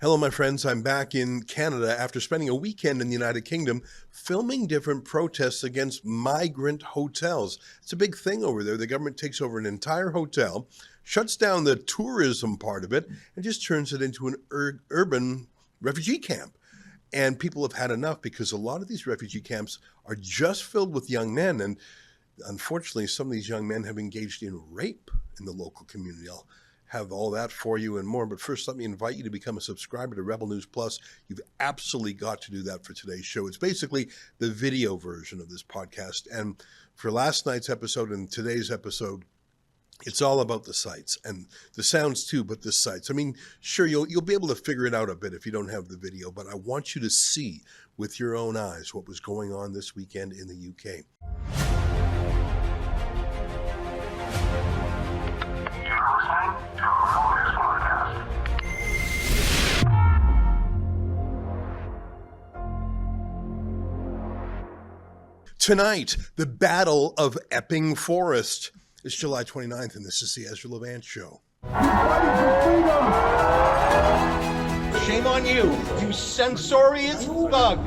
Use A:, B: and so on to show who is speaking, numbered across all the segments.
A: Hello, my friends. I'm back in Canada after spending a weekend in the United Kingdom filming different protests against migrant hotels. It's a big thing over there. The government takes over an entire hotel, shuts down the tourism part of it, and just turns it into an urban refugee camp. And people have had enough because a lot of these refugee camps are just filled with young men. And unfortunately, some of these young men have engaged in rape in the local community. I'll have all that for you and more. But first, let me invite you to become a subscriber to Rebel News Plus. You've absolutely got to do that for today's show. It's basically the video version of this podcast. And for last night's episode and today's episode, it's all about the sights and the sounds too, but the sights. I mean, sure, you'll be able to figure it out a bit if you don't have the video, but I want you to see with your own eyes what was going on this weekend in the UK. Tonight, the Battle of Epping Forest. It's July 29th, and this is the Ezra Levant Show.
B: Shame on you, you censorious thug.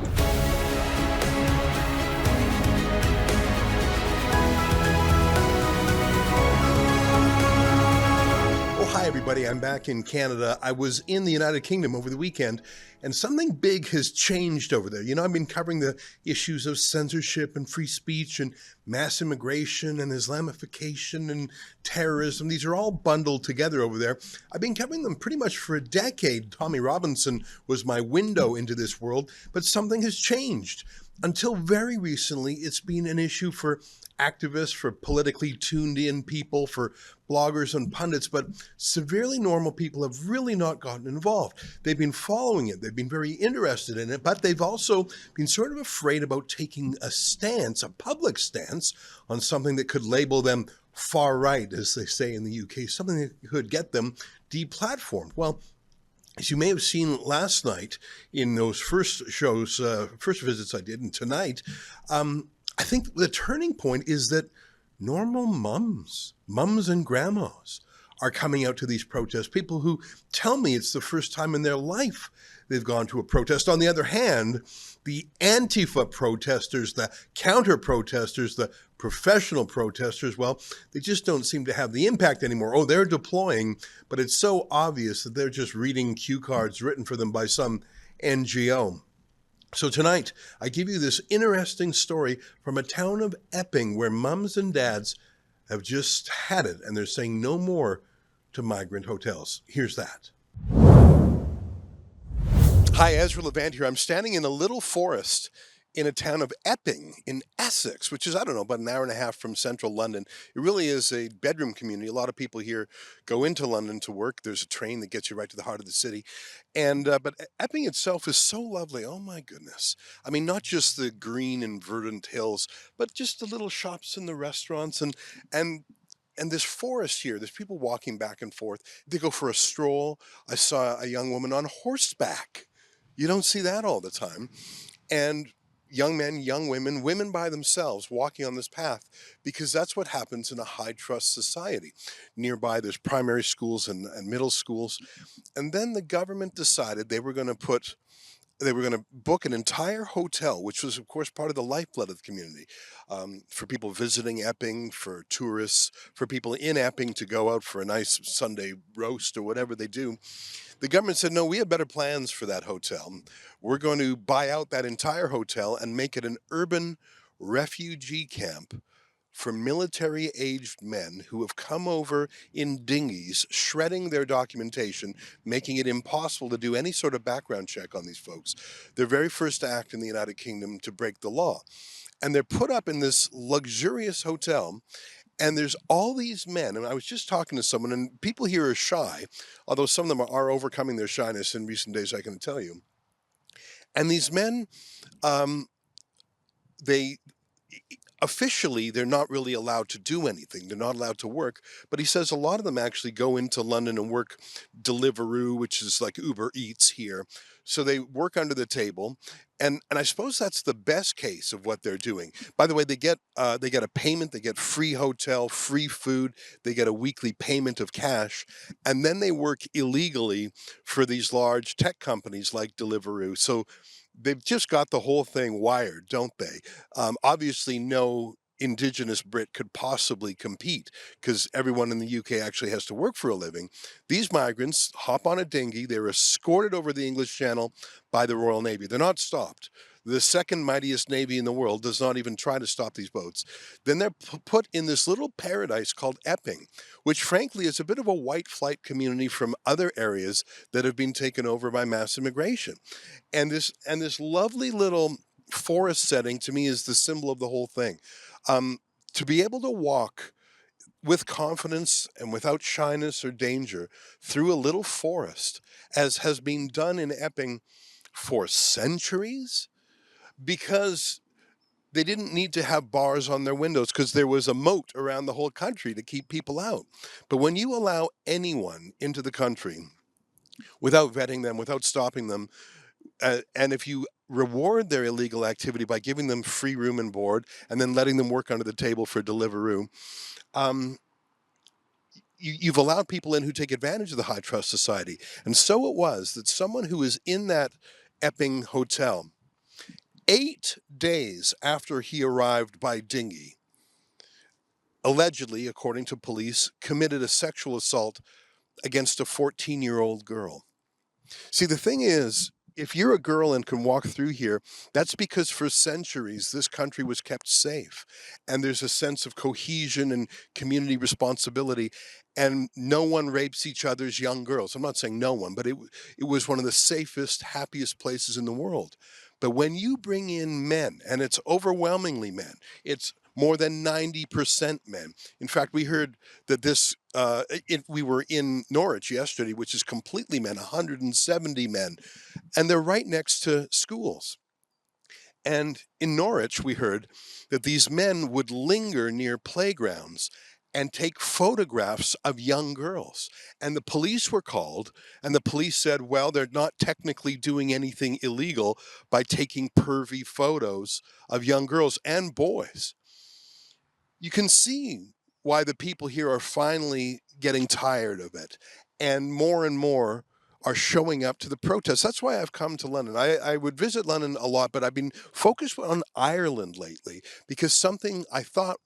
A: Hi, everybody. I'm back in Canada. I was in the United Kingdom over the weekend, and something big has changed over there. You know, I've been covering the issues of censorship and free speech and mass immigration and Islamification and terrorism. These are all bundled together over there. I've been covering them pretty much for a decade. Tommy Robinson was my window into this world, but something has changed. Until very recently, it's been an issue for activists, for politically tuned in people, for bloggers and pundits, but severely normal people have really not gotten involved. They've been following it. They've been very interested in it, but they've also been sort of afraid about taking a stance, a public stance, on something that could label them far right, as they say in the UK, something that could get them deplatformed. Well, as you may have seen last night in those first shows, first visits I did, and tonight, I think the turning point is that normal mums and grandmas are coming out to these protests, people who tell me it's the first time in their life they've gone to a protest. On the other hand, the Antifa protesters, the counter-protesters, the professional protesters, well, they just don't seem to have the impact anymore. Oh, they're deploying, but it's so obvious that they're just reading cue cards written for them by some NGO. So tonight, I give you this interesting story from a town of Epping where mums and dads have just had it, and they're saying no more to migrant hotels. Here's that. Hi, Ezra Levant here. I'm standing in a little forest in a town of Epping in Essex, which is, I don't know, about an hour and a half from central London. It really is a bedroom community. A lot of people here go into London to work. There's a train that gets you right to the heart of the city. And but Epping itself is so lovely. Oh, my goodness. I mean, not just the green and verdant hills, but just the little shops and the restaurants and this forest here. There's people walking back and forth. They go for a stroll. I saw a young woman on horseback. You don't see that all the time. And young men, young women, women by themselves walking on this path, because that's what happens in a high trust society. Nearby, there's primary schools and middle schools. And then the government decided they were going to book an entire hotel, which was, of course, part of the lifeblood of the community, for people visiting Epping, for tourists, for people in Epping to go out for a nice Sunday roast or whatever they do. The government said, no, we have better plans for that hotel. We're going to buy out that entire hotel and make it an urban refugee camp for military-aged men who have come over in dinghies, shredding their documentation, making it impossible to do any sort of background check on these folks. Their very first act in the United Kingdom to break the law. And they're put up in this luxurious hotel, and there's all these men, and I was just talking to someone, and people here are shy, although some of them are overcoming their shyness in recent days, I can tell you. And these men, they officially they're not really allowed to do anything. They're not allowed to work, but he says a lot of them actually go into London and work Deliveroo, which is like Uber Eats here. So they work under the table, and I suppose that's the best case of what they're doing. By the way, they get a payment, they get free hotel, free food, they get a weekly payment of cash, and then they work illegally for these large tech companies like Deliveroo. So they've just got the whole thing wired, don't they? Obviously, no Indigenous Brit could possibly compete because everyone in the UK actually has to work for a living. These migrants hop on a dinghy, they're escorted over the English Channel by the Royal Navy. They're not stopped. The second mightiest navy in the world does not even try to stop these boats. Then they're put in this little paradise called Epping, which frankly is a bit of a white flight community from other areas that have been taken over by mass immigration. And this lovely little forest setting to me is the symbol of the whole thing. Um, to be able to walk with confidence and without shyness or danger through a little forest, as has been done in Epping for centuries, because they didn't need to have bars on their windows because there was a moat around the whole country to keep people out. But when you allow anyone into the country without vetting them, without stopping them, and if you reward their illegal activity by giving them free room and board and then letting them work under the table for Deliveroo, um, you've allowed people in who take advantage of the high trust society. And so it was that someone who was in that Epping hotel 8 days after he arrived by dinghy, allegedly, according to police, committed a sexual assault against a 14-year-old girl. See, the thing is, if you're a girl and can walk through here, that's because for centuries this country was kept safe. And there's a sense of cohesion and community responsibility. And no one rapes each other's young girls. I'm not saying no one, but it was one of the safest, happiest places in the world. But when you bring in men, and it's overwhelmingly men, it's more than 90% men. In fact, we heard that we were in Norwich yesterday, which is completely men, 170 men, and they're right next to schools. And in Norwich, we heard that these men would linger near playgrounds and take photographs of young girls. And the police were called, and the police said, well, they're not technically doing anything illegal by taking pervy photos of young girls and boys. You can see why the people here are finally getting tired of it, and more are showing up to the protests. That's why I've come to London. I would visit London a lot, but I've been focused on Ireland lately because something I thought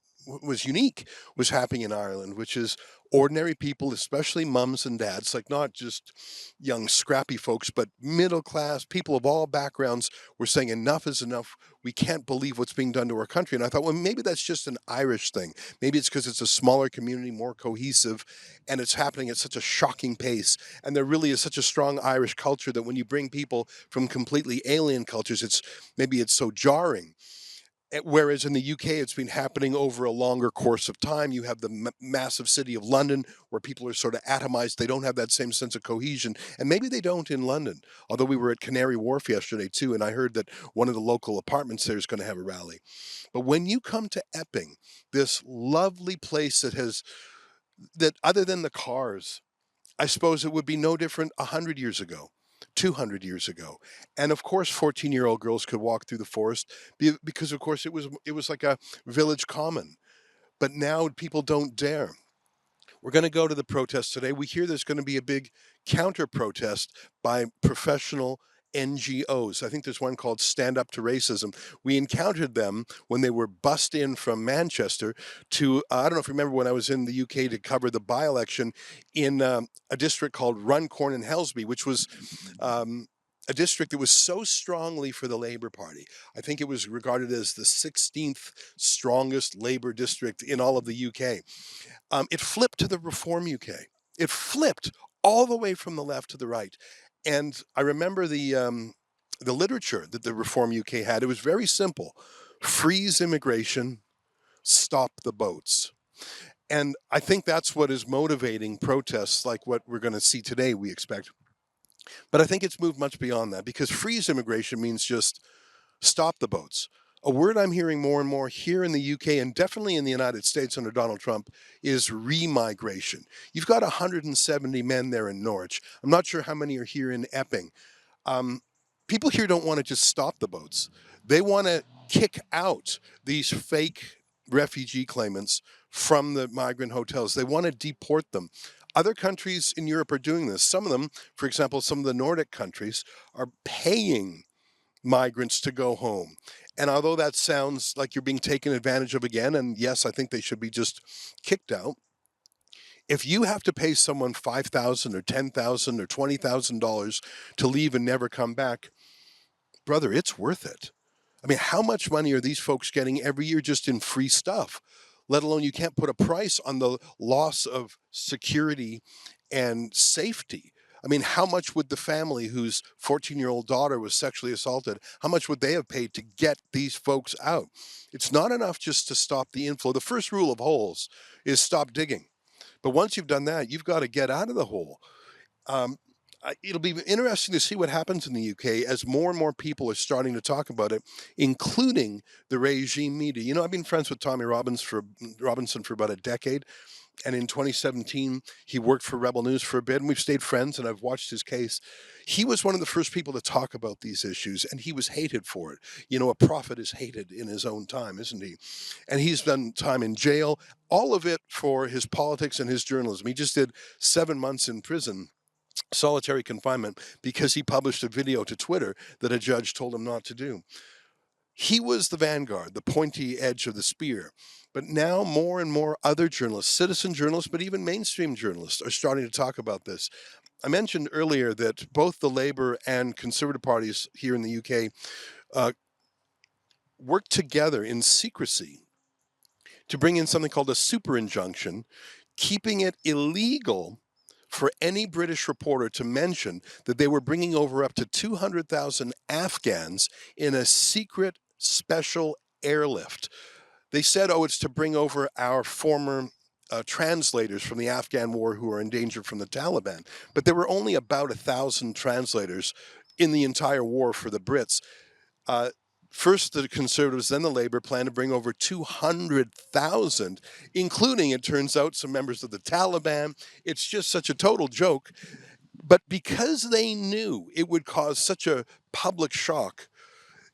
A: was unique was happening in Ireland, which is ordinary people, especially mums and dads, like not just young scrappy folks, but middle class people of all backgrounds were saying enough is enough. We can't believe what's being done to our country. And I thought, well, maybe that's just an Irish thing. Maybe it's because it's a smaller community, more cohesive, and it's happening at such a shocking pace. And there really is such a strong Irish culture that when you bring people from completely alien cultures, it's so jarring. Whereas in the UK, it's been happening over a longer course of time. You have the massive city of London where people are sort of atomized. They don't have that same sense of cohesion. And maybe they don't in London. Although we were at Canary Wharf yesterday too, and I heard that one of the local apartments there is going to have a rally. But when you come to Epping, this lovely place that other than the cars, I suppose it would be no different 100 years ago. 200 years ago. And of course 14-year-old girls could walk through the forest because of course it was like a village common. But now people don't dare. We're going to go to the protest today. We hear there's going to be a big counter protest by professional NGOs. I think there's one called Stand Up to Racism. We encountered them when they were bussed in from Manchester to, I don't know if you remember when I was in the UK to cover the by-election in a district called Runcorn and Helsby, which was a district that was so strongly for the Labour Party. I think it was regarded as the 16th strongest Labour district in all of the UK. It flipped to the Reform UK. It flipped all the way from the left to the right. And I remember the literature that the Reform UK had. It was very simple: freeze immigration, stop the boats. And I think that's what is motivating protests like what we're going to see today, we expect. But I think it's moved much beyond that because freeze immigration means just stop the boats. A word I'm hearing more and more here in the UK and definitely in the United States under Donald Trump is remigration. You've got 170 men there in Norwich. I'm not sure how many are here in Epping. Um, People here don't want to just stop the boats. They want to kick out these fake refugee claimants from the migrant hotels. They want to deport them. Other countries in Europe are doing this. Some of them, for example, some of the Nordic countries, are paying migrants to go home. And although that sounds like you're being taken advantage of again, and yes, I think they should be just kicked out, if you have to pay someone $5,000 or $10,000 or $20,000 to leave and never come back, brother, it's worth it. I mean, how much money are these folks getting every year just in free stuff? Let alone you can't put a price on the loss of security and safety. I mean, how much would the family whose 14-year-old daughter was sexually assaulted, how much would they have paid to get these folks out? It's not enough just to stop the inflow. The first rule of holes is stop digging. But once you've done that, you've got to get out of the hole. Um, it'll be interesting to see what happens in the UK as more and more people are starting to talk about it, including the regime media. You know, I've been friends with Tommy Robinson for about a decade. And in 2017, he worked for Rebel News for a bit, and we've stayed friends, and I've watched his case. He was one of the first people to talk about these issues, and he was hated for it. You know, a prophet is hated in his own time, isn't he? And he's done time in jail, all of it for his politics and his journalism. He just did 7 months in prison, solitary confinement, because he published a video to Twitter that a judge told him not to do. He was the vanguard, the pointy edge of the spear. But now more and more other journalists, citizen journalists, but even mainstream journalists are starting to talk about this. I mentioned earlier that both the Labour and Conservative parties here in the UK worked together in secrecy to bring in something called a super injunction, keeping it illegal for any British reporter to mention that they were bringing over up to 200,000 Afghans in a secret special airlift. They said, oh, it's to bring over our former translators from the Afghan war who are in danger from the Taliban. But there were only about 1,000 translators in the entire war for the Brits. First the Conservatives, then the Labour plan to bring over 200,000, including, it turns out, some members of the Taliban. It's just such a total joke. But because they knew it would cause such a public shock,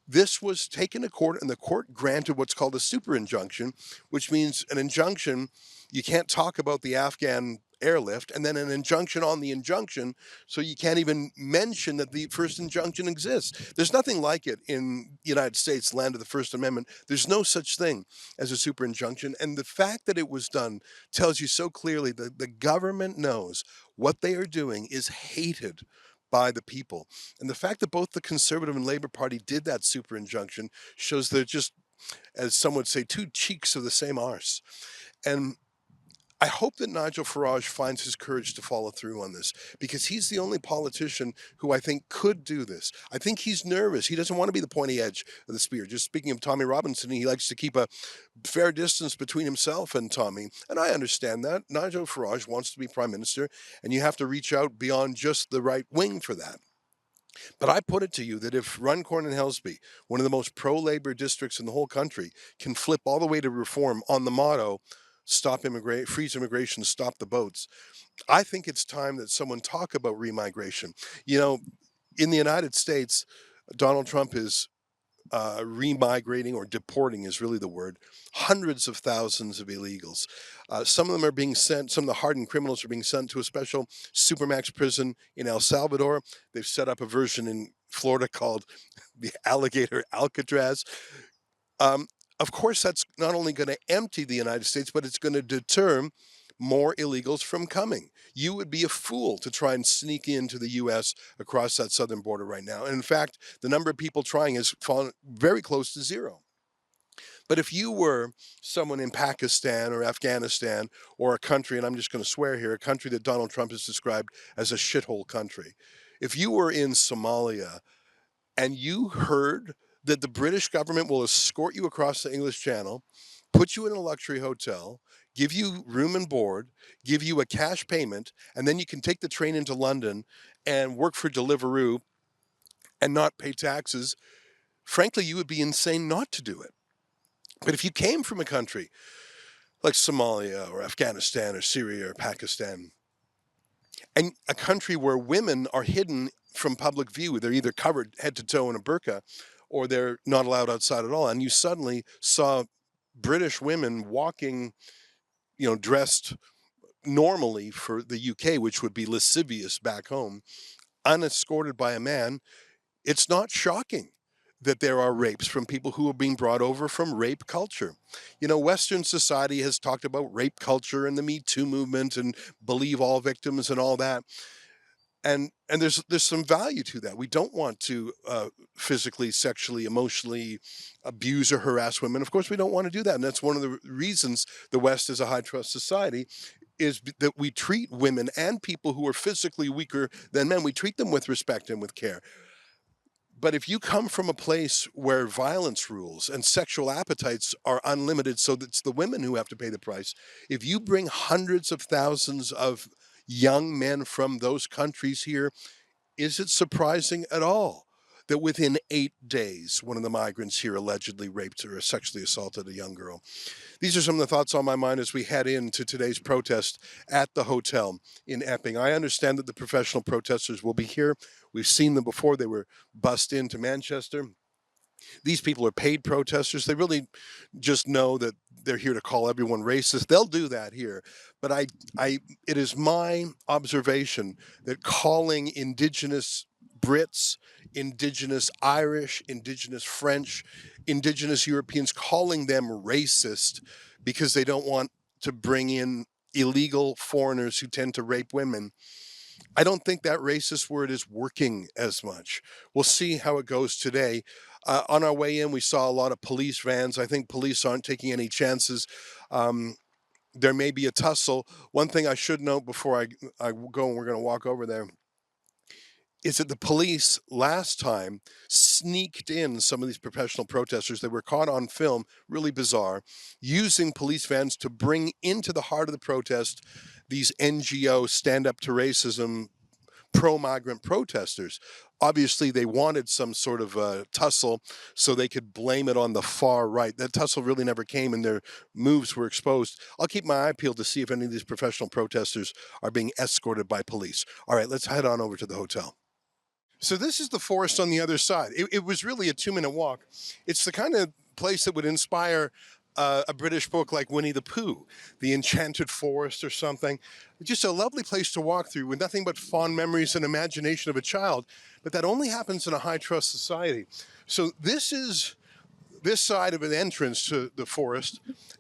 A: this was taken to court, and the court granted what's called a super injunction, which means an injunction, you can't talk about the Afghan airlift, and then an injunction on the injunction, so you can't even mention that the first injunction exists. There's nothing like it in the United States, land of the First Amendment. There's no such thing as a super injunction, and the fact that it was done tells you so clearly that the government knows what they are doing is hated by the people. And the fact that both the Conservative and Labour Party did that super injunction shows they're just, as some would say, two cheeks of the same arse. And I hope that Nigel Farage finds his courage to follow through on this, because he's the only politician who I think could do this. I think he's nervous. He doesn't want to be the pointy edge of the spear. Just speaking of Tommy Robinson, he likes to keep a fair distance between himself and Tommy. And I understand that. Nigel Farage wants to be prime minister, and you have to reach out beyond just the right wing for that. But I put it to you that if Runcorn and Helsby, one of the most pro-Labour districts in the whole country, can flip all the way to reform on the motto, freeze immigration, stop the boats, I think it's time that someone talk about remigration. You know, in the United States, Donald Trump is remigrating, or deporting is really the word, hundreds of thousands of illegals. Some of them are being sent, some of the hardened criminals are being sent to a special supermax prison in El Salvador. They've set up a version in Florida called the Alligator Alcatraz. Of course, that's not only going to empty the United States, but it's going to deter more illegals from coming. You would be a fool to try and sneak into the U.S. across that southern border right now. And in fact, the number of people trying has fallen very close to zero. But if you were someone in Pakistan or Afghanistan, or a country, and I'm just going to swear here, a country that Donald Trump has described as a shithole country, if you were in Somalia and you heard that the British government will escort you across the English Channel, put you in a luxury hotel, give you room and board, give you a cash payment, and then you can take the train into London and work for Deliveroo and not pay taxes frankly, you would be insane not to do it. But if you came from a country like Somalia or Afghanistan or Syria or Pakistan, and a country where women are hidden from public view, they're either covered head to toe in a burqa or they're not allowed outside at all, and you suddenly saw British women walking, dressed normally for the UK, which would be lascivious back home, unescorted by a man, it's not shocking that there are rapes from people who are being brought over from rape culture. Western society has talked about rape culture and the Me Too movement and believe all victims and all that. And there's some value to that. We don't want to physically, sexually, emotionally abuse or harass women. Of course, we don't want to do that. And that's one of the reasons the West is a high trust society, is that we treat women and people who are physically weaker than men, we treat them with respect and with care. But if you come from a place where violence rules and sexual appetites are unlimited, so it's the women who have to pay the price, if you bring hundreds of thousands of young men from those countries here, is it surprising at all that within 8 days, one of the migrants here allegedly raped or sexually assaulted a young girl? These are some of the thoughts on my mind as we head into today's protest at the hotel in Epping. I understand that the professional protesters will be here. We've seen them before. They were bussed into Manchester. These people are paid protesters. They really just know that they're here to call everyone racist. They'll do that here. But it is my observation that calling Indigenous Brits, Indigenous Irish, Indigenous French, Indigenous Europeans, calling them racist because they don't want to bring in illegal foreigners who tend to rape women, I don't think that racist word is working as much. We'll see how it goes today. On our way in, we saw a lot of police vans. I think police aren't taking any chances. There may be a tussle. One thing I should note before I go, and we're going to walk over there, is that the police last time sneaked in some of these professional protesters. They were caught on film, really bizarre, using police vans to bring into the heart of the protest these NGO Stand Up to Racism pro-migrant protesters. Obviously, they wanted some sort of tussle so they could blame it on the far right. That tussle really never came and their moves were exposed. I'll keep my eye peeled to see if any of these professional protesters are being escorted by police. All right, let's head on over to the hotel. So this is the forest on the other side. It was really a 2-minute walk. It's the kind of place that would inspire a British book like Winnie the Pooh, The Enchanted Forest or something. Just a lovely place to walk through with nothing but fond memories and imagination of a child. But that only happens in a high trust society. So this is this side of an entrance to the forest,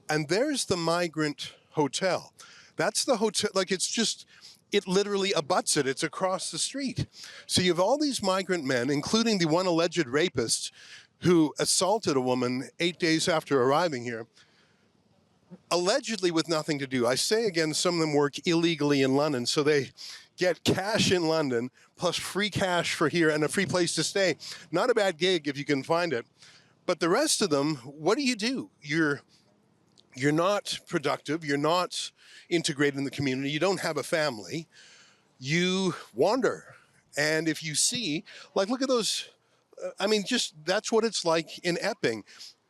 A: and there's the migrant hotel. That's the hotel, like it literally abuts it. It's across the street. So you have all these migrant men, including the one alleged rapist who assaulted a woman 8 days after arriving here, allegedly with nothing to do. I say again, some of them work illegally in London, so they get cash in London plus free cash for here and a free place to stay. Not a bad gig if you can find it. But the rest of them, what do? You're not productive. You're not integrated in the community. You don't have a family. You wander. And if you see, like, look at those, just that's what it's like in Epping.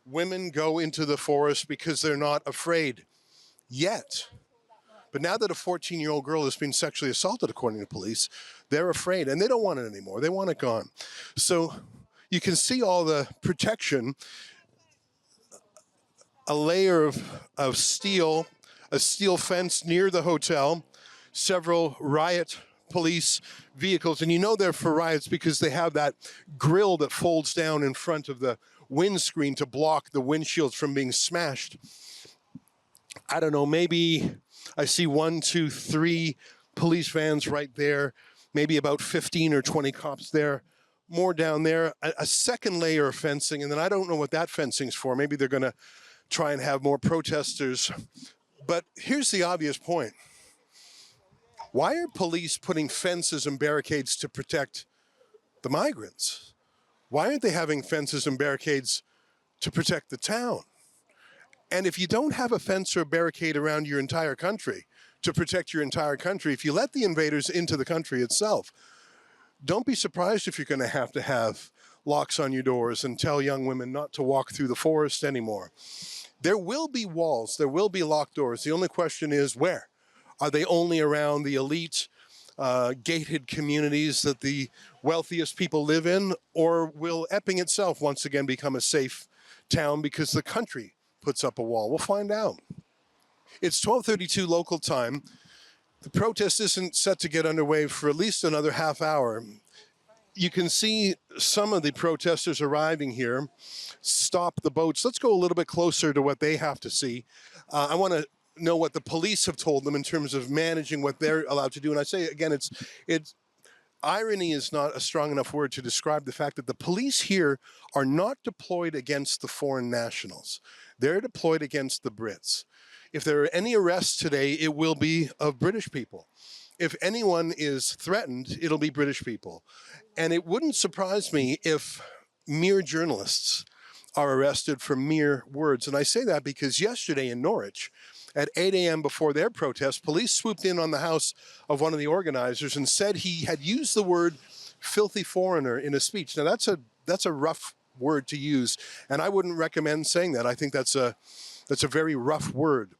A: Women go into the forest because they're not afraid yet. But now that a 14-year-old girl has been sexually assaulted, according to police, they're afraid and they don't want it anymore. They want it gone. So you can see all the protection, a layer of steel, a steel fence near the hotel, several riot police vehicles. And you know they're for riots because they have that grill that folds down in front of the windscreen to block the windshields from being smashed. I don't know, maybe I see 1, 2, 3 police vans right there, maybe about 15 or 20 cops there. More down there, a second layer of fencing, and then I don't know what that fencing's for. Maybe they're going to try and have more protesters. But here's the obvious point. Why are police putting fences and barricades to protect the migrants? Why aren't they having fences and barricades to protect the town? And if you don't have a fence or a barricade around your entire country to protect your entire country, if you let the invaders into the country itself, don't be surprised if you're going to have locks on your doors and tell young women not to walk through the forest anymore. There will be walls, there will be locked doors. The only question is where? Are they only around the elite, gated communities that the wealthiest people live in? Or will Epping itself once again become a safe town because the country puts up a wall? We'll find out. It's 12:32 local time. The protest isn't set to get underway for at least another half hour. You can see some of the protesters arriving here stop the boats. Let's go a little bit closer to what they have to see. I want to know what the police have told them in terms of managing what they're allowed to do. And I say again, it's irony is not a strong enough word to describe the fact that the police here are not deployed against the foreign nationals. They're deployed against the Brits. If there are any arrests today, it will be of British people. If anyone is threatened, it'll be British people. And it wouldn't surprise me if mere journalists are arrested for mere words. And I say that because yesterday in Norwich, at 8 a.m. before their protest, police swooped in on the house of one of the organizers and said he had used the word filthy foreigner in a speech. Now that's a rough word to use, and I wouldn't recommend saying that. I think that's a very rough word.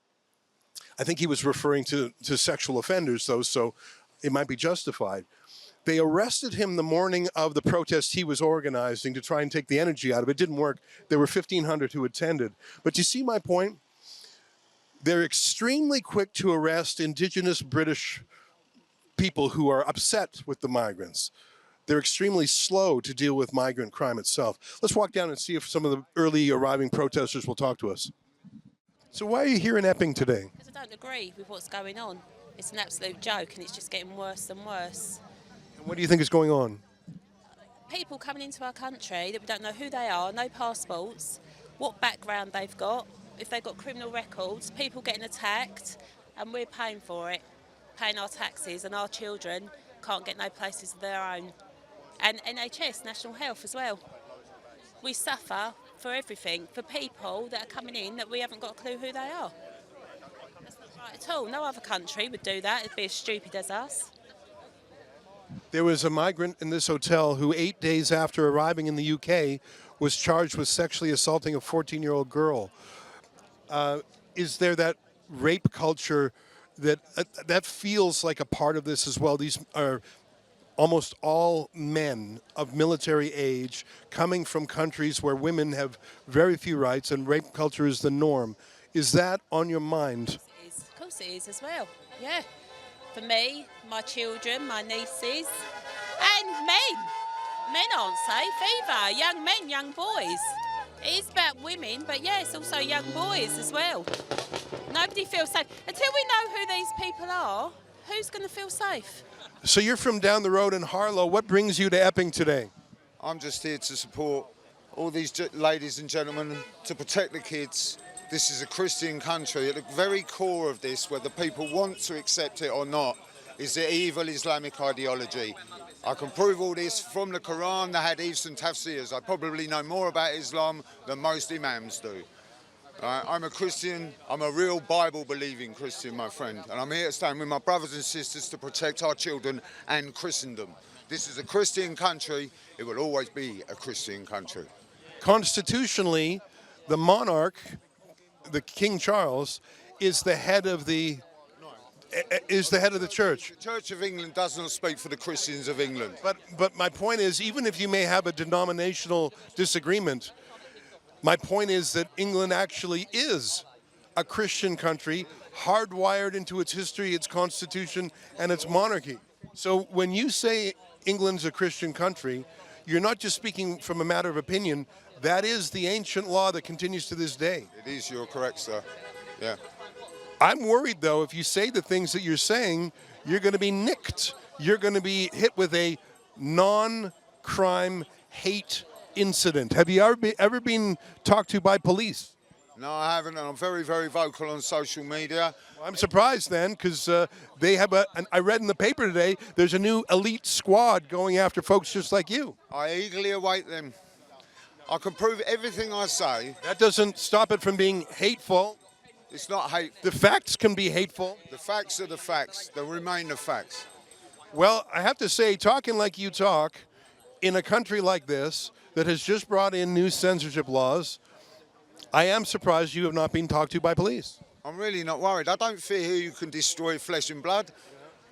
A: I think he was referring to sexual offenders, though, so it might be justified. They arrested him the morning of the protest he was organizing to try and take the energy out of it. It didn't work. There were 1,500 who attended. But you see my point? They're extremely quick to arrest Indigenous British people who are upset with the migrants. They're extremely slow to deal with migrant crime itself. Let's walk down and see if some of the early arriving protesters will talk to us. So why are you here in Epping today?
C: Because I don't agree with what's going on. It's an absolute joke and it's just getting worse and worse.
A: And what do you think is going on?
C: People coming into our country that we don't know who they are, no passports, what background they've got, if they've got criminal records, people getting attacked, and we're paying for it, paying our taxes, and our children can't get no places of their own. And NHS, National Health as well. We suffer for everything, for people that are coming in that we haven't got a clue who they are. That's not right at all. No other country would do that. It'd be as stupid as us.
A: There was a migrant in this hotel who 8 days after arriving in the UK was charged with sexually assaulting a 14-year-old girl. Is there that rape culture that feels like a part of this as well? These are almost all men of military age coming from countries where women have very few rights and rape culture is the norm. Is that on your mind?
C: Of course it is as well, yeah. For me, my children, my nieces, and men. Men aren't safe either. Young men, young boys. It is about women, but yeah, it's also young boys as well. Nobody feels safe. Until we know who these people are, who's going to feel safe?
A: So you're from down the road in Harlow. What brings you to Epping today?
D: I'm just here to support all these ladies and gentlemen, to protect the kids. This is a Christian country. At the very core of this, whether people want to accept it or not, is the evil Islamic ideology. I can prove all this from the Quran, the Hadiths and Tafsirs. I probably know more about Islam than most imams do. I'm a Christian, I'm a real Bible-believing Christian, my friend, and I'm here to stand with my brothers and sisters to protect our children and Christendom. This is a Christian country, it will always be a Christian country.
A: Constitutionally, the monarch, the King Charles, is the head of the church.
D: The Church of England does not speak for the Christians of England.
A: But my point is, even if you may have a denominational disagreement, my point is that England actually is a Christian country, hardwired into its history, its constitution, and its monarchy. So when you say England's a Christian country, you're not just speaking from a matter of opinion. That is the ancient law that continues to this day.
D: It is, you're correct, sir. Yeah.
A: I'm worried, though, if you say the things that you're saying, you're going to be nicked. You're going to be hit with a non-crime hate incident. Have you ever been talked to by police?
D: No, I haven't, and I'm very, very vocal on social media.
A: Well, I'm surprised then, because they have I read in the paper today, there's a new elite squad going after folks just like you.
D: I eagerly await them. I can prove everything I say.
A: That doesn't stop it from being hateful.
D: It's not hate.
A: The facts can be hateful.
D: The facts are the facts. They remain the facts.
A: Well, I have to say, talking like you talk, in a country like this that has just brought in new censorship laws, I am surprised you have not been talked to by police.
D: I'm really not worried. I don't fear he who can destroy flesh and blood.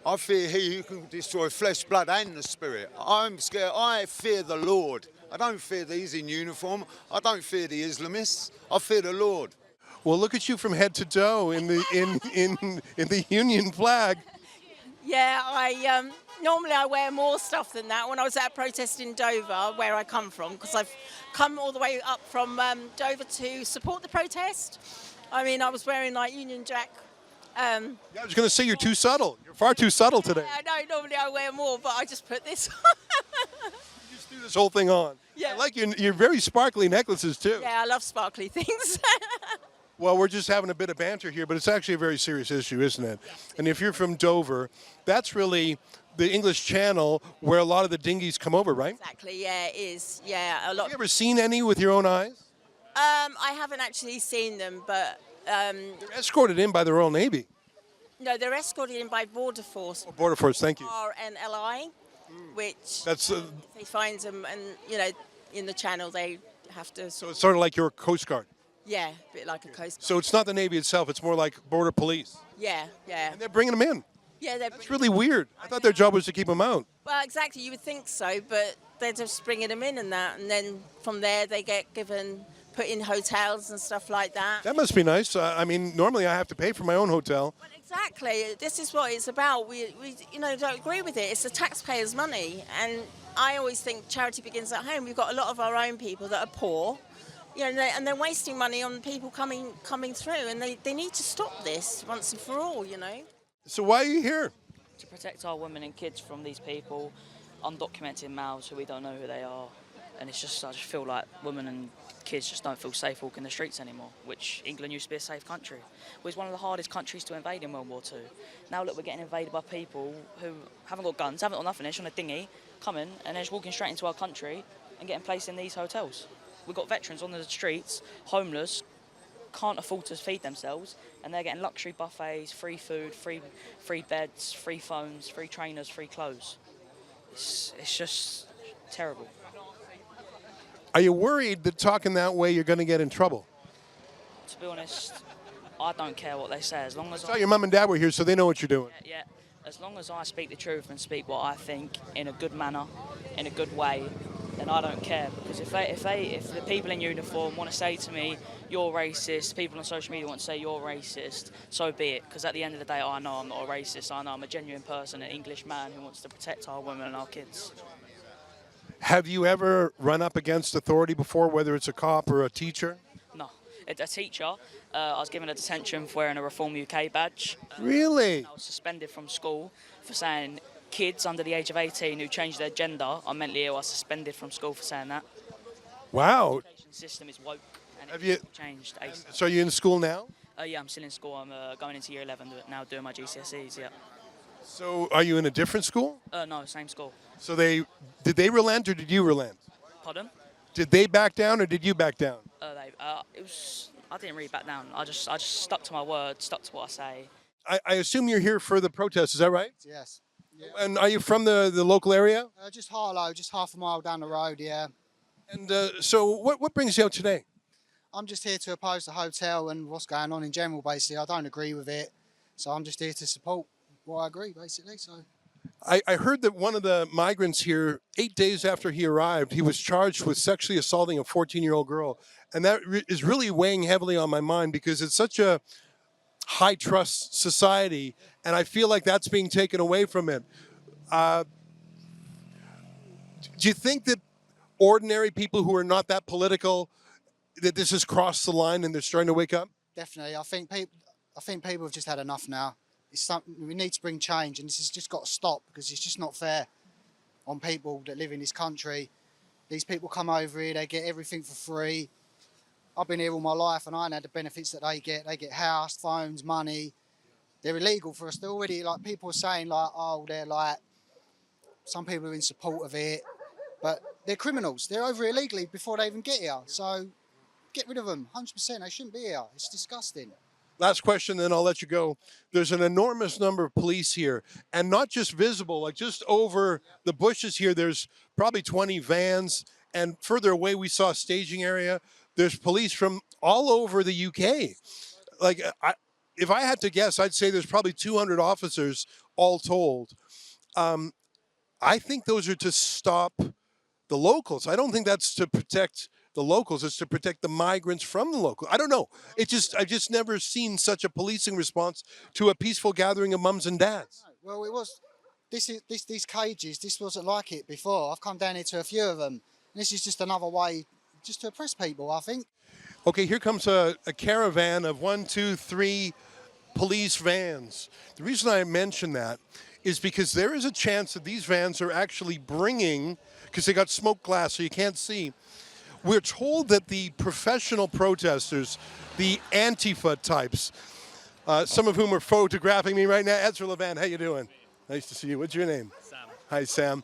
D: I fear he who can destroy flesh, blood and the spirit. I'm scared. I fear the Lord. I don't fear these in uniform. I don't fear the Islamists. I fear the Lord.
A: Well, look at you from head to toe in the in the Union flag.
E: Yeah, I normally I wear more stuff than that. When I was at a protest in Dover, where I come from, because I've come all the way up from Dover to support the protest. I mean, I was wearing like Union Jack.
A: Yeah, I was going to say you're too subtle. You're far too subtle today.
E: I know normally I wear more, but I just put this on.
A: You just threw this whole thing on.
E: Yeah.
A: I like your very sparkly necklaces too.
E: Yeah, I love sparkly things.
A: Well, we're just having a bit of banter here, but it's actually a very serious issue, isn't it? And if you're from Dover, that's really the English Channel where a lot of the dinghies come over, right?
E: Exactly, yeah, it is. Yeah, a lot.
A: Have you ever seen any with your own eyes?
E: I haven't actually seen them, but
A: They're escorted in by the Royal Navy.
E: no, they're escorted in by Border Force,
A: Oh, Border Force, thank you.
E: RNLI, which
A: That's
E: if they find them, and in the channel they have to.
A: so it's sort of like your Coast Guard.
E: Yeah, a bit like a coast guard.
A: So it's not the Navy itself; it's more like Border Police,
E: Yeah, yeah,
A: and they're bringing them in.
E: yeah.
A: That's really weird. I thought their job was to keep them out.
E: Well, exactly. You would think so, but they're just bringing them in and that, and then from there they get put in hotels and stuff like that.
A: That must be nice. I mean, normally I have to pay for my own hotel.
E: Well, exactly. This is what it's about. We don't agree with it. It's the taxpayers' money, and I always think charity begins at home. We've got a lot of our own people that are poor, and they're wasting money on people coming through, and they need to stop this once and for all.
A: So why are you here?
F: To protect our women and kids from these people, undocumented males who we don't know who they are. And I just feel like women and kids just don't feel safe walking the streets anymore, which England used to be a safe country. It was one of the hardest countries to invade in World War II. Now look, we're getting invaded by people who haven't got guns, haven't got nothing, they're just on a dinghy, coming and they're just walking straight into our country and getting placed in these hotels. We've got veterans on the streets, homeless, can't afford to feed themselves, and they're getting luxury buffets, free food, free beds, free phones, free trainers, free clothes. It's just terrible.
A: Are you worried that talking that way you're going to get in trouble?
F: To be honest, I don't care what they say as long as
A: I thought your mum and dad were here, so they know what you're doing.
F: Yeah, as long as I speak the truth and speak what I think in a good manner, in a good way, then I don't care. Because if the people in uniform want to say to me, "You're racist," people on social media want to say you're racist, so be it. Because at the end of the day, I know I'm not a racist. I know I'm a genuine person, an English man who wants to protect our women and our kids.
A: Have you ever run up against authority before, whether it's a cop or a teacher?
F: No, a teacher. I was given a detention for wearing a Reform UK badge.
A: Really?
F: I was suspended from school for saying kids under the age of 18 who change their gender are mentally ill. I was suspended from school for saying that.
A: Wow.
F: The education system is woke and
A: Have
F: it's
A: you-
F: changed.
A: So are you in school now?
F: Yeah, I'm still in school. I'm going into year 11 now, doing my GCSEs. Yeah.
A: So are you in a different school?
F: No, same school.
A: So did they relent or did you relent?
F: Pardon?
A: Did they back down or did you back down?
F: I didn't really back down. I just stuck to my word, stuck to what I say.
A: I assume you're here for the protest, is that right?
G: Yes. Yeah.
A: And are you from the local area?
G: Just Harlow, just half a mile down the road, yeah.
A: And so what brings you out today?
G: I'm just here to oppose the hotel and what's going on in general, basically. I don't agree with it. So I'm just here to support what I agree, basically. So
A: I heard that one of the migrants here, 8 days after he arrived, he was charged with sexually assaulting a 14-year-old girl. And that is really weighing heavily on my mind because it's such a high-trust society, and I feel like that's being taken away from it. Do you think that ordinary people who are not that political, that this has crossed the line and they're starting to wake up?
G: definitely, I think people have just had enough now. It's something we need to bring change, and this has just got to stop because it's just not fair on people that live in this country. These people come over here, they get everything for free. I've been here all my life and I ain't had the benefits that they get. They get house, phones, money. They're illegal for us. They're already, like, people are saying, like, oh, they're like, some people are in support of it, but they're criminals. They're over illegally before they even get here. So get rid of them, 100%. They shouldn't be here. It's disgusting.
A: Last question, then I'll let you go. There's an enormous number of police here, and not just visible, like just over the bushes here, there's probably 20 vans. And further away, we saw a staging area. There's police from all over the UK. Like, if I had to guess, I'd say there's probably 200 officers all told. Um, I think those are to stop the locals. I don't think that's to protect the locals. It's to protect the migrants from the locals. I don't know. I've just never seen such a policing response to a peaceful gathering of mums and dads.
G: Well, it was. These cages. This wasn't like it before. I've come down here to a few of them. And this is just another way, just to oppress people, I think.
A: Okay, here comes a caravan of 1, 2, 3 police vans. The reason I mention that is because there is a chance that these vans are actually bringing, because they got smoked glass so you can't see. We're told that the professional protesters, the Antifa types, some of whom are photographing me right now. Ezra Levant, how you doing? Nice to see you. What's your name?
H: Sam.
A: Hi, Sam.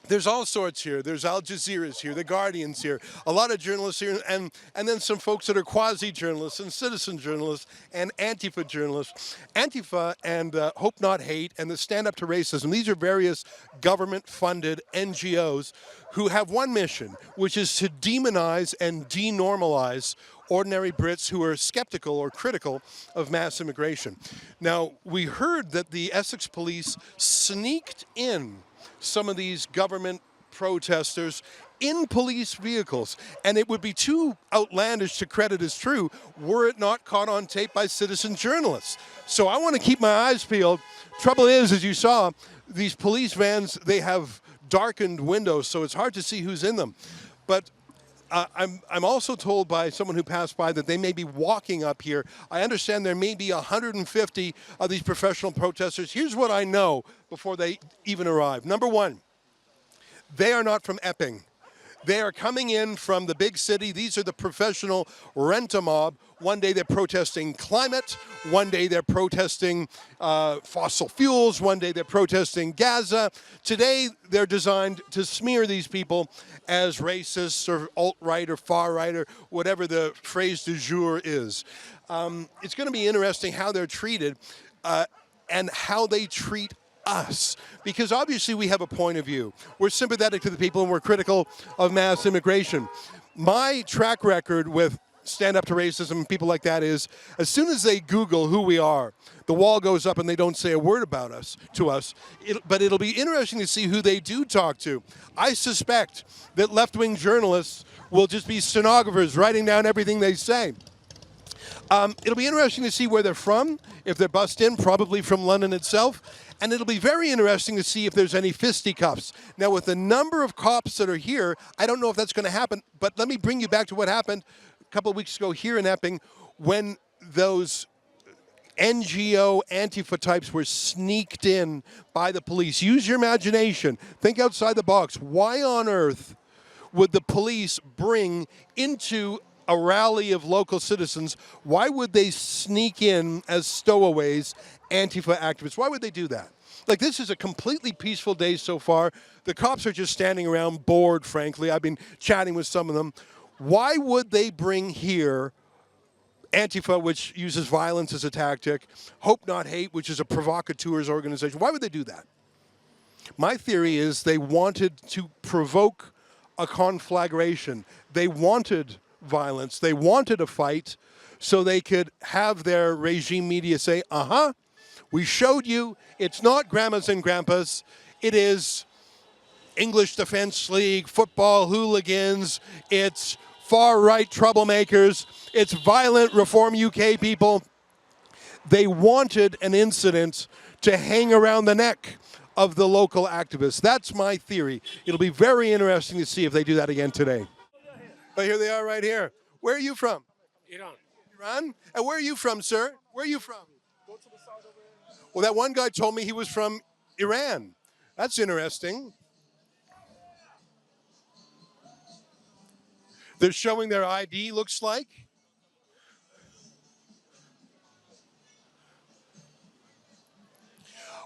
A: There's all sorts here. There's Al Jazeera's here, the Guardian's here, a lot of journalists here, and then some folks that are quasi-journalists and citizen journalists and Antifa journalists. Antifa and Hope Not Hate and the Stand Up to Racism, these are various government-funded NGOs who have one mission, which is to demonize and denormalize ordinary Brits who are skeptical or critical of mass immigration. Now, we heard that the Essex police sneaked in some of these government protesters in police vehicles, and it would be too outlandish to credit as true were it not caught on tape by citizen journalists. So I want to keep my eyes peeled. Trouble is, as you saw, these police vans, they have darkened windows, so it's hard to see who's in them. But I'm also told by someone who passed by that they may be walking up here. I understand there may be 150 of these professional protesters. Here's what I know before they even arrive. Number one, they are not from Epping. They are coming in from the big city. These are the professional rent-a-mob. One day they're protesting climate. One day they're protesting fossil fuels. One day they're protesting Gaza. Today they're designed to smear these people as racists or alt-right or far-right or whatever the phrase du jour is. It's going to be interesting how they're treated and how they treat us, because obviously we have a point of view. We're sympathetic to the people and we're critical of mass immigration. My track record with Stand Up to Racism and people like that is, as soon as they Google who we are, the wall goes up and they don't say a word about us to us. But it'll be interesting to see who they do talk to. I suspect that left-wing journalists will just be stenographers writing down everything they say. It'll be interesting to see where they're from, if they're bussed in, probably from London itself. And it'll be very interesting to see if there's any fisticuffs. Now, with the number of cops that are here, I don't know if that's going to happen, but let me bring you back to what happened a couple of weeks ago here in Epping when those NGO Antifa types were sneaked in by the police. Use your imagination. Think outside the box. Why on earth would the police bring into a rally of local citizens? Why would they sneak in as stowaways Antifa activists? Why would they do that? Like, this is a completely peaceful day so far. The cops are just standing around bored, frankly. I've been chatting with some of them. Why would they bring here Antifa, which uses violence as a tactic, Hope Not Hate, which is a provocateurs organization? Why would they do that? My theory is they wanted to provoke a conflagration. They wanted violence. They wanted a fight so they could have their regime media say, we showed you it's not grandmas and grandpas. It is English Defence League, football hooligans. It's far-right troublemakers. It's violent Reform UK people. They wanted an incident to hang around the neck of the local activists. That's my theory. It'll be very interesting to see if they do that again today. But here they are right here. Where are you from?
H: Iran.
A: Iran? And where are you from, sir? Where are you from? Well, that one guy told me he was from Iran. That's interesting. They're showing their ID, looks like.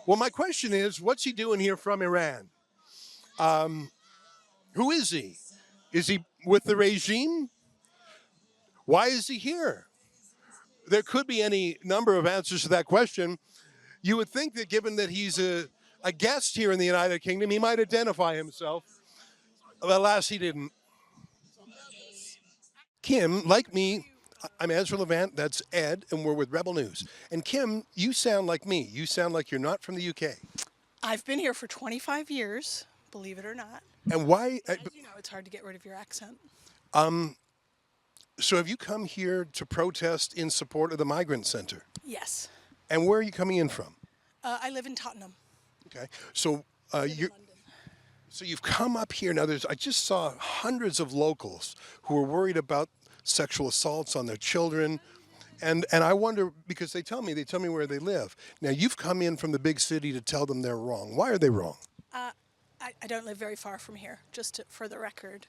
A: Well, my question is, what's he doing here from Iran? Who is he? Is he with the regime? Why is he here? there could be any number of answers to that question. You would think that given that he's a guest here in the United Kingdom, he might identify himself. Alas, he didn't. Kim, like me, I'm Ezra Levant, that's Ed, and we're with Rebel News. And Kim, you sound like me. You sound like you're not from the UK.
H: I've been here for 25 years, believe it or not.
A: And why?
H: As you know, it's hard to get rid of your accent.
A: So have you come here to protest in support of the migrant center?
H: Yes.
A: And where are you coming in from?
H: I live in Tottenham.
A: Okay. So you've come up here. Now I just saw hundreds of locals who are worried about sexual assaults on their children. And I wonder, because they tell me where they live. Now you've come in from the big city to tell them they're wrong. Why are they wrong?
H: I don't live very far from here, for the record.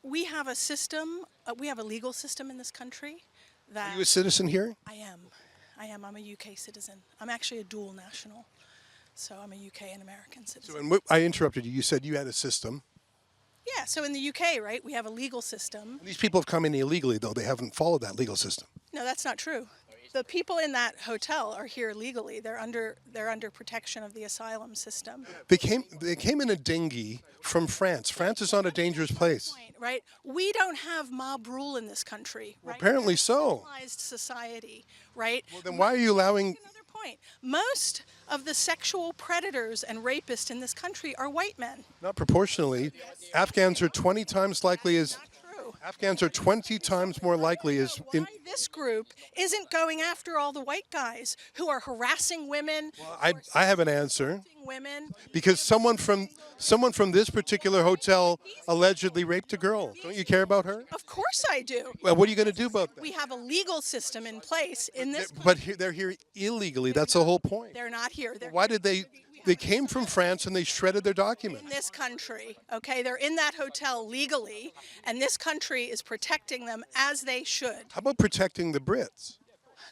H: We have a system, we have a legal system in this country that...
A: Are you a citizen here?
H: I am. I'm a UK citizen. I'm actually a dual national. So I'm a UK and American citizen.
A: So I interrupted you. You said you had a system.
H: Yeah, so in the UK, right, we have a legal system.
A: These people have come in illegally, though. They haven't followed that legal system.
H: No, that's not true. The people in that hotel are here legally. They're under protection of the asylum system.
A: They came in a dinghy from France. France is not a dangerous place.
H: Right? We don't have mob rule in this country.
A: Well,
H: right?
A: apparently so.
H: Civilized society, right?
A: Well, then why are you allowing...
H: Another point. Most of the sexual predators and rapists in this country are white men.
A: Not proportionally. Afghans are 20 times likely as... Afghans are 20 times more likely as...
H: Why this group isn't going after all the white guys who are harassing women?
A: Well, I have an answer.
H: Women.
A: Because someone from this particular hotel allegedly raped a girl. Don't you care about her?
H: Of course I do.
A: Well, what are you going to do about that?
H: We have a legal system in place in this country.
A: But they're here illegally. That's the whole point.
H: They're not here.
A: Why did they came from France and they shredded their documents?
H: In this country, okay? They're in that hotel legally, and this country is protecting them as they should.
A: How about protecting the Brits?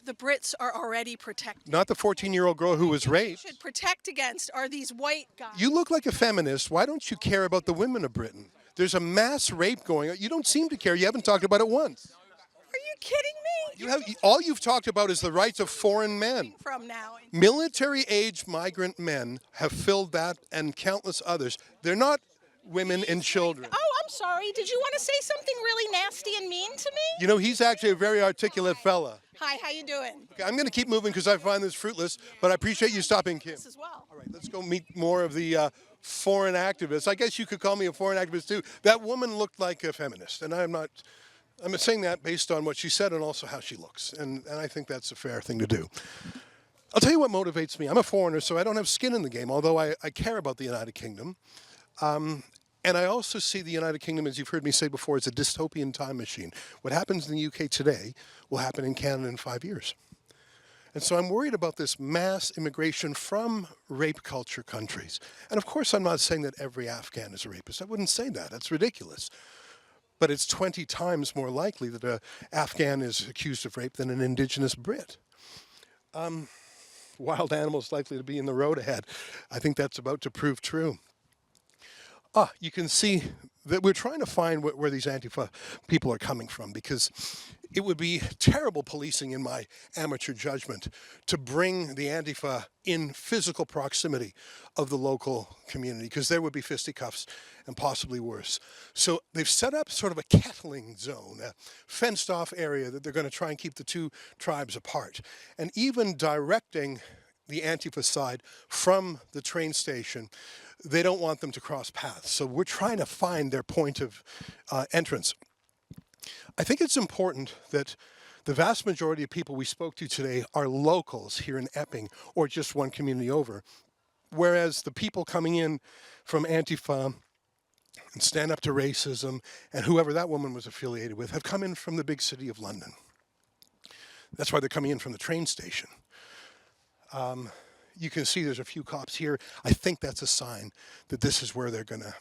H: The Brits are already protected.
A: Not the 14-year-old girl who was raped.
H: Should protect against are these white guys.
A: You look like a feminist. Why don't you care about the women of Britain? There's a mass rape going on. You don't seem to care. You haven't talked about it once.
H: Are you kidding me?
A: All you've talked about is the rights of foreign men.
H: From now.
A: Military-age migrant men have filled that and countless others. They're not women and children.
H: Oh, I'm sorry. Did you want to say something really nasty and mean to me?
A: You know, he's actually a very articulate fella.
H: Hi, how you doing?
A: Okay, I'm going to keep moving because I find this fruitless, but I appreciate you stopping, Kim.
H: As well.
A: All right, let's go meet more of the foreign activists. I guess you could call me a foreign activist too. That woman looked like a feminist, and I'm saying that based on what she said and also how she looks, and I think that's a fair thing to do. I'll tell you what motivates me. I'm a foreigner, so I don't have skin in the game, although I care about the United Kingdom. And I also see the United Kingdom, as you've heard me say before, as a dystopian time machine. What happens in the UK today will happen in Canada in 5 years. And so I'm worried about this mass immigration from rape culture countries. And of course, I'm not saying that every Afghan is a rapist. I wouldn't say that. That's ridiculous. But it's 20 times more likely that an Afghan is accused of rape than an indigenous Brit. Wild animals likely to be in the road ahead. I think that's about to prove true. You can see that we're trying to find where these Antifa people are coming from, because it would be terrible policing, in my amateur judgment, to bring the Antifa in physical proximity of the local community, because there would be fisticuffs and possibly worse. So they've set up sort of a kettling zone, a fenced off area that they're going to try and keep the two tribes apart. And even directing the Antifa side from the train station, they don't want them to cross paths. So we're trying to find their point of entrance. I think it's important that the vast majority of people we spoke to today are locals here in Epping, or just one community over, whereas the people coming in from Antifa and Stand Up to Racism and whoever that woman was affiliated with have come in from the big city of London. That's why they're coming in from the train station. You can see there's a few cops here. I think that's a sign that this is where they're going to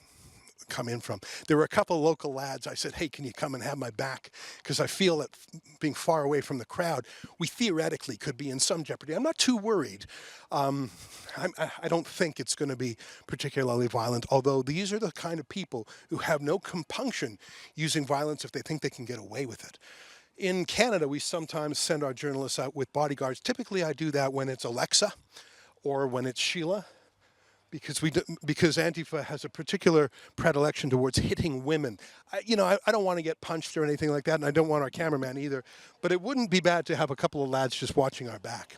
A: come in from. There were a couple of local lads. I said, hey, can you come and have my back? Because I feel that being far away from the crowd, we theoretically could be in some jeopardy. I'm not too worried. I don't think it's going to be particularly violent, although these are the kind of people who have no compunction using violence if they think they can get away with it. In Canada, we sometimes send our journalists out with bodyguards. Typically, I do that when it's Alexa or when it's Sheila, because Antifa has a particular predilection towards hitting women. I don't want to get punched or anything like that, and I don't want our cameraman either. But it wouldn't be bad to have a couple of lads just watching our back.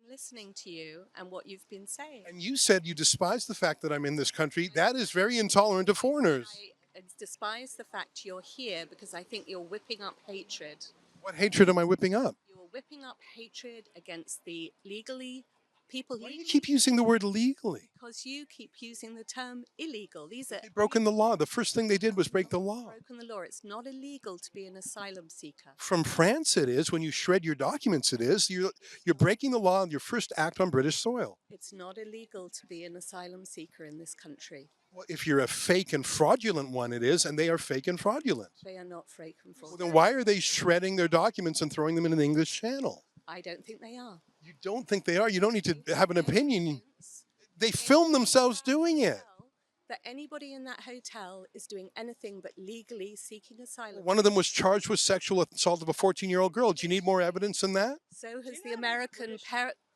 I: Listening to you and what you've been saying.
A: And you said you despise the fact that I'm in this country. That is very intolerant of foreigners.
I: I despise the fact you're here because I think you're whipping up hatred.
A: What hatred am I whipping up?
I: You're whipping up hatred against the legally people.
A: Why do you keep using the word legally?
I: Because you keep using the term illegal. These are
A: They've broken the law. The first thing they did was break the law.
I: broken the law. It's not illegal to be an asylum seeker.
A: From France, it is. When you shred your documents, it is. You're breaking the law on your first act on British soil.
I: It's not illegal to be an asylum seeker in this country.
A: Well, if you're a fake and fraudulent one, it is, and they are fake and fraudulent.
I: They are not fake and
A: Well,
I: fraudulent.
A: then why are they shredding their documents and throwing them in an English channel?
I: I don't think they are.
A: You don't think they are? You don't need to have an opinion. They film themselves doing it.
I: That anybody in that hotel is doing anything but legally seeking asylum.
A: One of them was charged with sexual assault of a 14-year-old girl. Do you need more evidence than that?
I: So has the American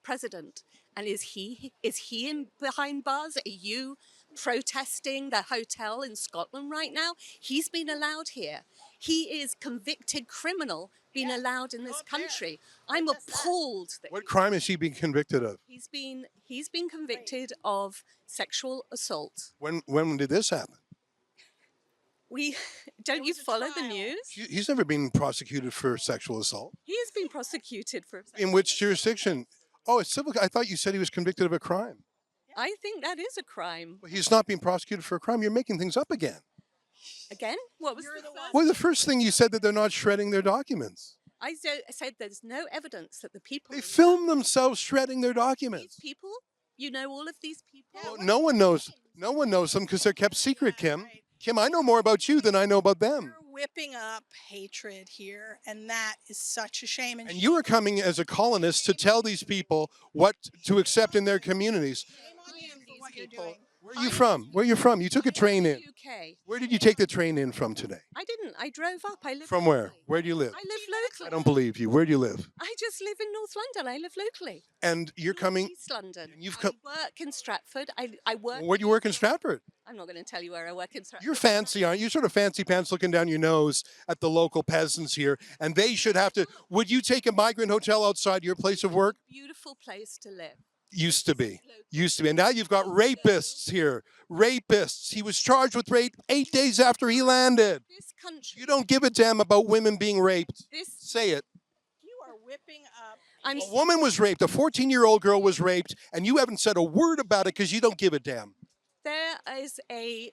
I: president. And is he in behind bars? Are you protesting the hotel in Scotland right now? He's been allowed here. He is convicted criminal being allowed in this country. I'm appalled that
A: What crime is he being convicted of?
I: he's been convicted of sexual assault.
A: When did this happen?
I: Don't you follow the news?
A: He's never been prosecuted for sexual assault.
I: He has been prosecuted for
A: In which jurisdiction? Oh, it's civil. I thought you said he was convicted of a crime.
I: I think that is a crime.
A: Well, he's not being prosecuted for a crime. You're making things up again.
I: Again? What was the first?
A: Well, the first thing you said that they're not shredding their documents.
I: I said there's no evidence that the people.
A: They film themselves shredding their documents.
I: These people, you know all of these people.
A: Well, no one knows. No one knows them because they're kept secret, Kim. Kim, I know more about you than I know about them.
H: You're whipping up hatred here, and that is such a shame.
A: And you are coming as a colonist to tell these people what to accept in their communities.
H: Shame on you for what you're doing.
A: Where are you from? Where are you from? You took a train in.
I: UK.
A: Where did you take the train in from today?
I: I didn't. I drove up. I live
A: From where? Where do you live?
I: I live locally.
A: I don't believe you. Where do you live?
I: I just live in North London. I live locally.
A: And you're coming.
I: East London.
A: You've come.
I: I work in Stratford. I work.
A: Where do you work in Stratford?
I: I'm not going to tell you where I work in Stratford.
A: You're fancy, aren't you? Sort of fancy pants looking down your nose at the local peasants here. And they should have to. Would you take a migrant hotel outside your place of work?
I: Beautiful place to live.
A: Used to be. Used to be. And now you've got rapists here. Rapists. He was charged with rape 8 days after he landed.
I: This country.
A: You don't give a damn about women being raped. Say it.
H: You are whipping up.
A: A woman was raped. A 14-year-old girl was raped. And you haven't said a word about it because you don't give a damn.
I: There is a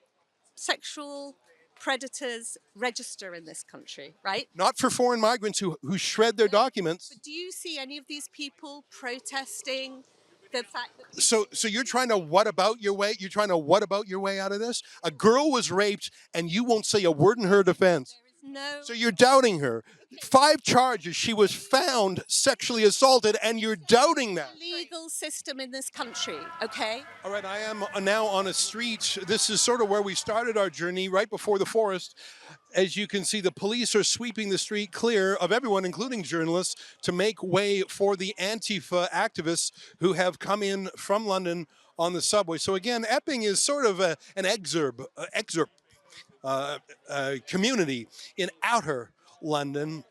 I: sexual predators register in this country, right?
A: Not for foreign migrants who shred their documents.
I: But do you see any of these people protesting the fact that
A: So you're trying to what about your way? You're trying to what about your way out of this? A girl was raped and you won't say a word in her defense.
I: no
A: So you're doubting her. 5 charges. She was found sexually assaulted and you're doubting that.
I: legal system in this country, okay?
A: All right, I am now on a street. This is sort of where we started our journey, right before the forest. As you can see, the police are sweeping the street clear of everyone, including journalists, to make way for the Antifa activists who have come in from London on the subway. So again, Epping is sort of an exurb community in outer London.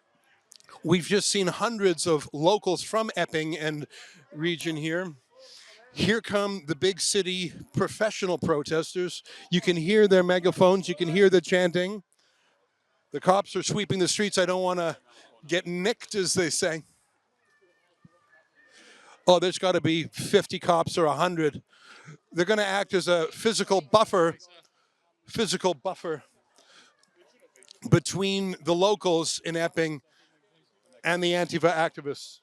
A: We've just seen hundreds of locals from Epping and region here. Here come the big city professional protesters. You can hear their megaphones. You can hear the chanting. The cops are sweeping the streets. I don't want to get nicked, as they say. Oh, there's got to be 50 cops or 100. They're going to act as a physical buffer between the locals in Epping and the Antifa activists.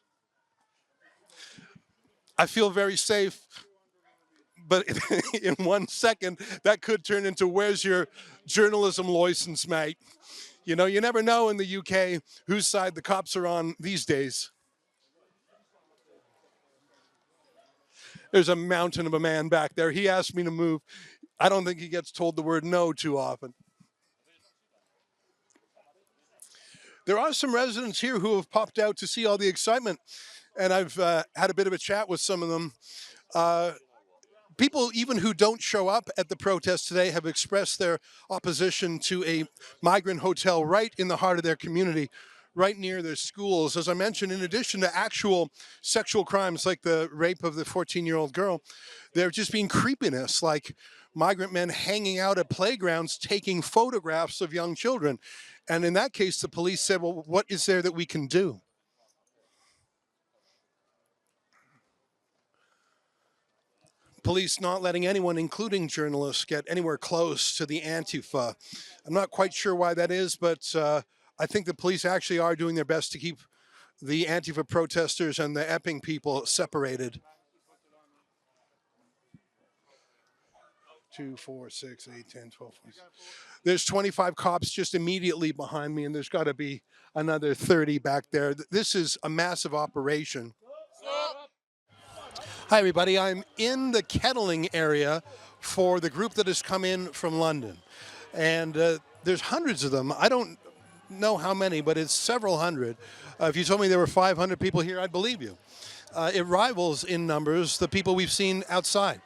A: I feel very safe, but in 1 second, that could turn into where's your journalism license, mate? You know, you never know in the UK whose side the cops are on these days. There's a mountain of a man back there. He asked me to move. I don't think he gets told the word no too often. There are some residents here who have popped out to see all the excitement, and I've had a bit of a chat with some of them. People even who don't show up at the protest today have expressed their opposition to a migrant hotel right in the heart of their community, right near their schools. As I mentioned, in addition to actual sexual crimes like the rape of the 14-year-old girl, there have just been creepiness like migrant men hanging out at playgrounds taking photographs of young children. And in that case, the police said, well, what is there that we can do? Police not letting anyone, including journalists, get anywhere close to the Antifa. I'm not quite sure why that is, but I think the police actually are doing their best to keep the Antifa protesters and the Epping people separated. 2, 4, 6, 8, 10, 12, 14. There's 25 cops just immediately behind me, and there's got to be another 30 back there. This is a massive operation. Hi, everybody. I'm in the kettling area for the group that has come in from London. And there's hundreds of them. I don't know how many, but it's several hundred. If you told me there were 500 people here, I'd believe you. It rivals in numbers the people we've seen outside.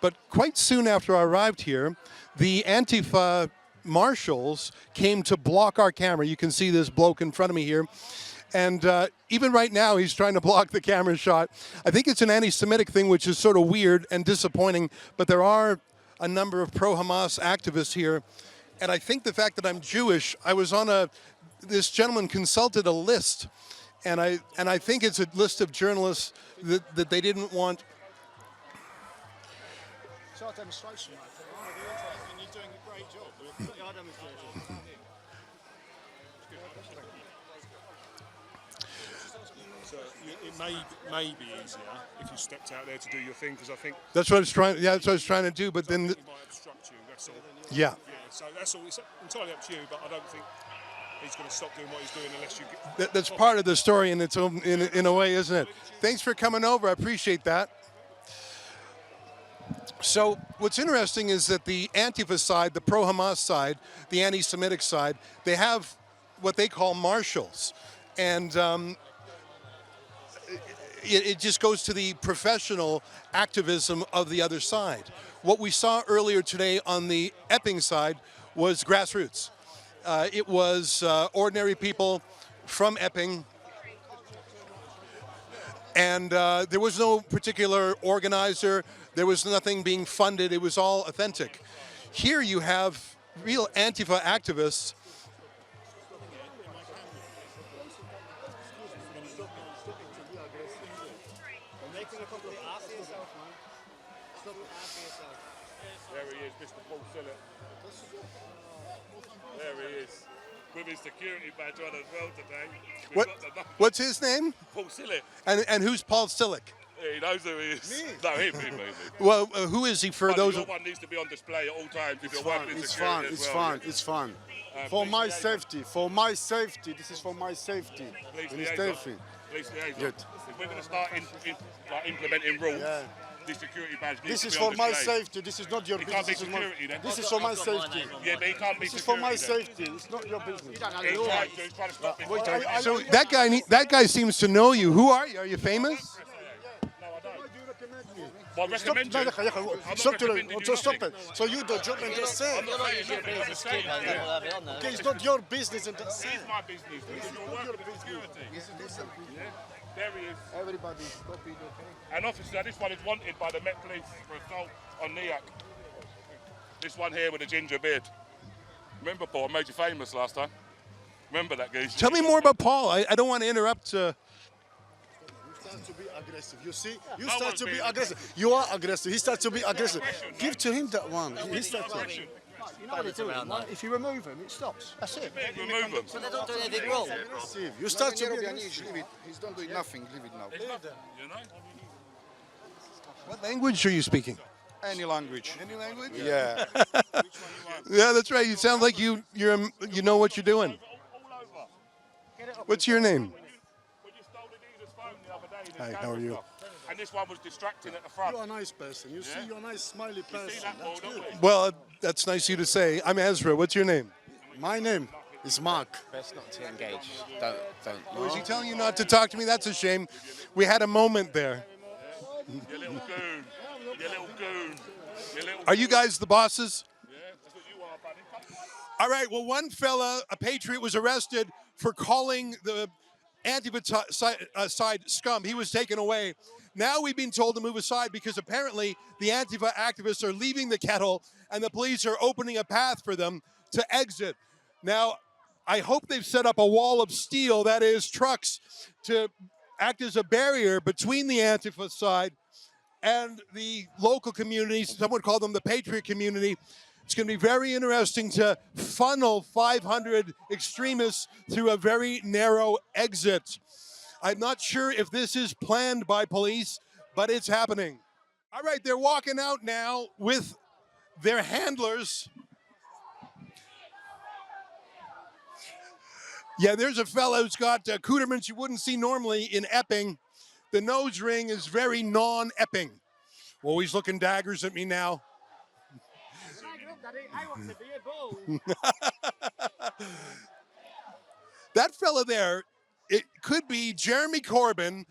A: But quite soon after I arrived here, the Antifa marshals came to block our camera. You can see this bloke in front of me here. And even right now, he's trying to block the camera shot. I think it's an anti-Semitic thing, which is sort of weird and disappointing. But there are a number of pro-Hamas activists here. And I think the fact that I'm Jewish, I was on this gentleman consulted a list. And I think it's a list of journalists that they didn't want.
J: It's our demonstration, and you're doing a great job. We've got our demonstration. So it may be easier if you stepped out there to do your thing, because I think
A: that's what I was trying. Yeah, that's what I was trying to do. But then
J: he might obstruct you. That's all.
A: Yeah.
J: So that's all. It's entirely up to you. But I don't think he's going to stop doing what he's doing unless you get.
A: That's part of the story in its own, in a way, isn't it? Thanks for coming over. I appreciate that. So what's interesting is that the Antifa side, the pro-Hamas side, the anti-Semitic side, they have what they call marshals. And it just goes to the professional activism of the other side. What we saw earlier today on the Epping side was grassroots. It was ordinary people from Epping. And there was no particular organizer. There was nothing being funded. It was all authentic. Here you have real Antifa activists.
K: There he is, Mr. Paul Sillett. There he is, with his security badge on as well today.
A: What's his name?
K: Paul Sillett.
A: And who's Paul Stillick?
K: Yeah, he knows who he is. Me? No, him.
A: Well, who is he for those?
K: Your one needs to be on display at all times if you're working
L: It's
K: security
L: fun.
K: as
L: It's
K: well.
L: fun. It's fun. For my safety. For my safety. This is for my safety.
K: Police
L: And it's
K: liaison.
L: safety.
K: Police liaison.
L: Good.
K: If we're going to start implementing rules, the security badge needs
L: This
K: to
L: is
K: be
L: for
K: on
L: my
K: display.
L: safety. This is not your
K: It
L: business.
K: can't be security then.
L: This is for my safety.
K: Yeah, but he can't be
L: This is for my
K: security
L: safety. It's not your business.
K: He's trying to stop me.
A: So that guy seems to know you. Who are you? Are you famous?
K: Well,
L: Stop
K: recommend you.
L: Stop it. So you do job and just say. Okay, it's not your business and just say.
K: It's my business. You're working with security. There he is.
L: Everybody stop it, okay?
K: An officer, this one is wanted by the Met Police for assault on Niak. This one here with a ginger beard. Remember, Paul, I made you famous last time. Remember that, geezer?
A: Tell me more about Paul. I don't want to interrupt.
L: You start to be aggressive. You see? You start to be aggressive. You are aggressive. He starts to be aggressive. Give to him that one. He starts to.
J: You know what they're doing? If you remove him, it stops. That's it.
K: Remove them.
J: So they don't do anything wrong.
L: You start to be aggressive.
J: Leave it. He's not doing nothing. Leave it now.
K: You know?
A: What language are you speaking?
J: Any language.
A: Any language?
L: Yeah.
A: Yeah, that's right. You sound like you know what you're doing. What's your name? Hi, how are you?
K: And this one was distracting at the front.
L: You're a nice person. You see, you're a nice, smiley person.
K: that, Paul,
L: That's
K: don't
L: good.
A: Well, that's nice of you to say. I'm Ezra. What's your name?
L: My name, It's Mark.
B: Best not to engage. Don't.
A: Oh, is he telling you not to talk to me? That's a shame. We had a moment there.
K: You little goon. You little goon. You little
A: Are you guys the bosses?
K: Yeah, that's what you are, buddy.
A: All right, well, one fella, a patriot, was arrested for calling the Antifa side scum. He was taken away. Now we've been told to move aside because apparently the Antifa activists are leaving the kettle and the police are opening a path for them to exit. Now, I hope they've set up a wall of steel, that is, trucks, to act as a barrier between the Antifa side and the local communities. Some would call them the patriot community. It's going to be very interesting to funnel 500 extremists through a very narrow exit. I'm not sure if this is planned by police, but it's happening. All right, they're walking out now with their handlers. Yeah, there's a fellow who's got accoutrements you wouldn't see normally in Epping. The nose ring is very non-Epping. Oh, he's looking daggers at me now. That fella there, it could be Jeremy Corbyn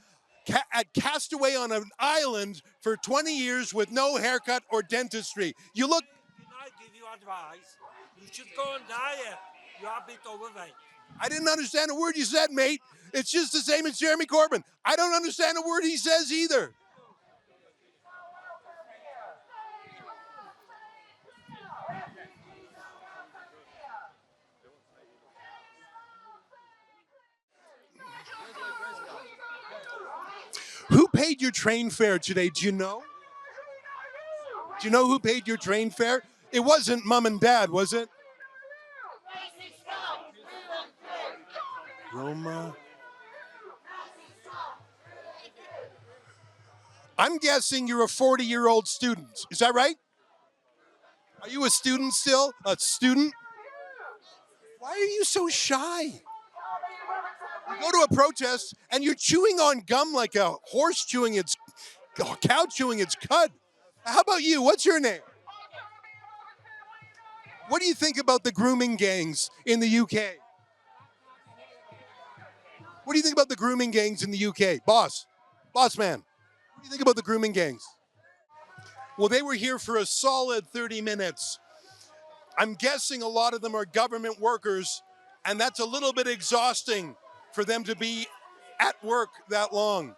A: cast away on an island for 20 years with no haircut or dentistry. You look...
M: Can I give you advice? You should go and die here. You're a bit overweight.
A: I didn't understand a word you said, mate. It's just the same as Jeremy Corbyn. I don't understand a word he says either. Who paid your train fare today? Do you know? Do you know who paid your train fare? It wasn't mom and dad, was it? Roma. I'm guessing you're a 40-year-old student. Is that right? Are you a student still? A student? Why are you so shy? You go to a protest and you're chewing on gum like a horse chewing its, a cow chewing its cud. How about you? What's your name? What do you think about the grooming gangs in the UK? What do you think about the grooming gangs in the UK? Boss man, what do you think about the grooming gangs? Well, they were here for a solid 30 minutes. I'm guessing a lot of them are government workers, and that's a little bit exhausting for them to be at work that long.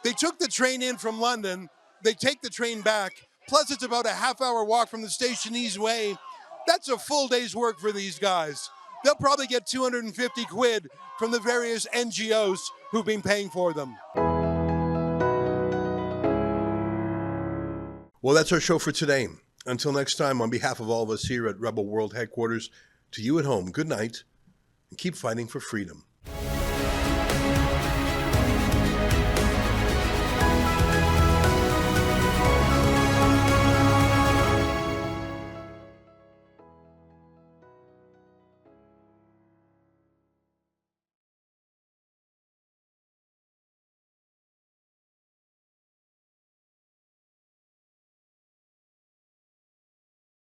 A: They took the train in from London, they take the train back, plus it's about a half-hour walk from the station each way. That's a full day's work for these guys. They'll probably get 250 quid from the various NGOs who've been paying for them. Well, that's our show for today. Until next time, on behalf of all of us here at Rebel World Headquarters, to you at home, good night, and keep fighting for freedom.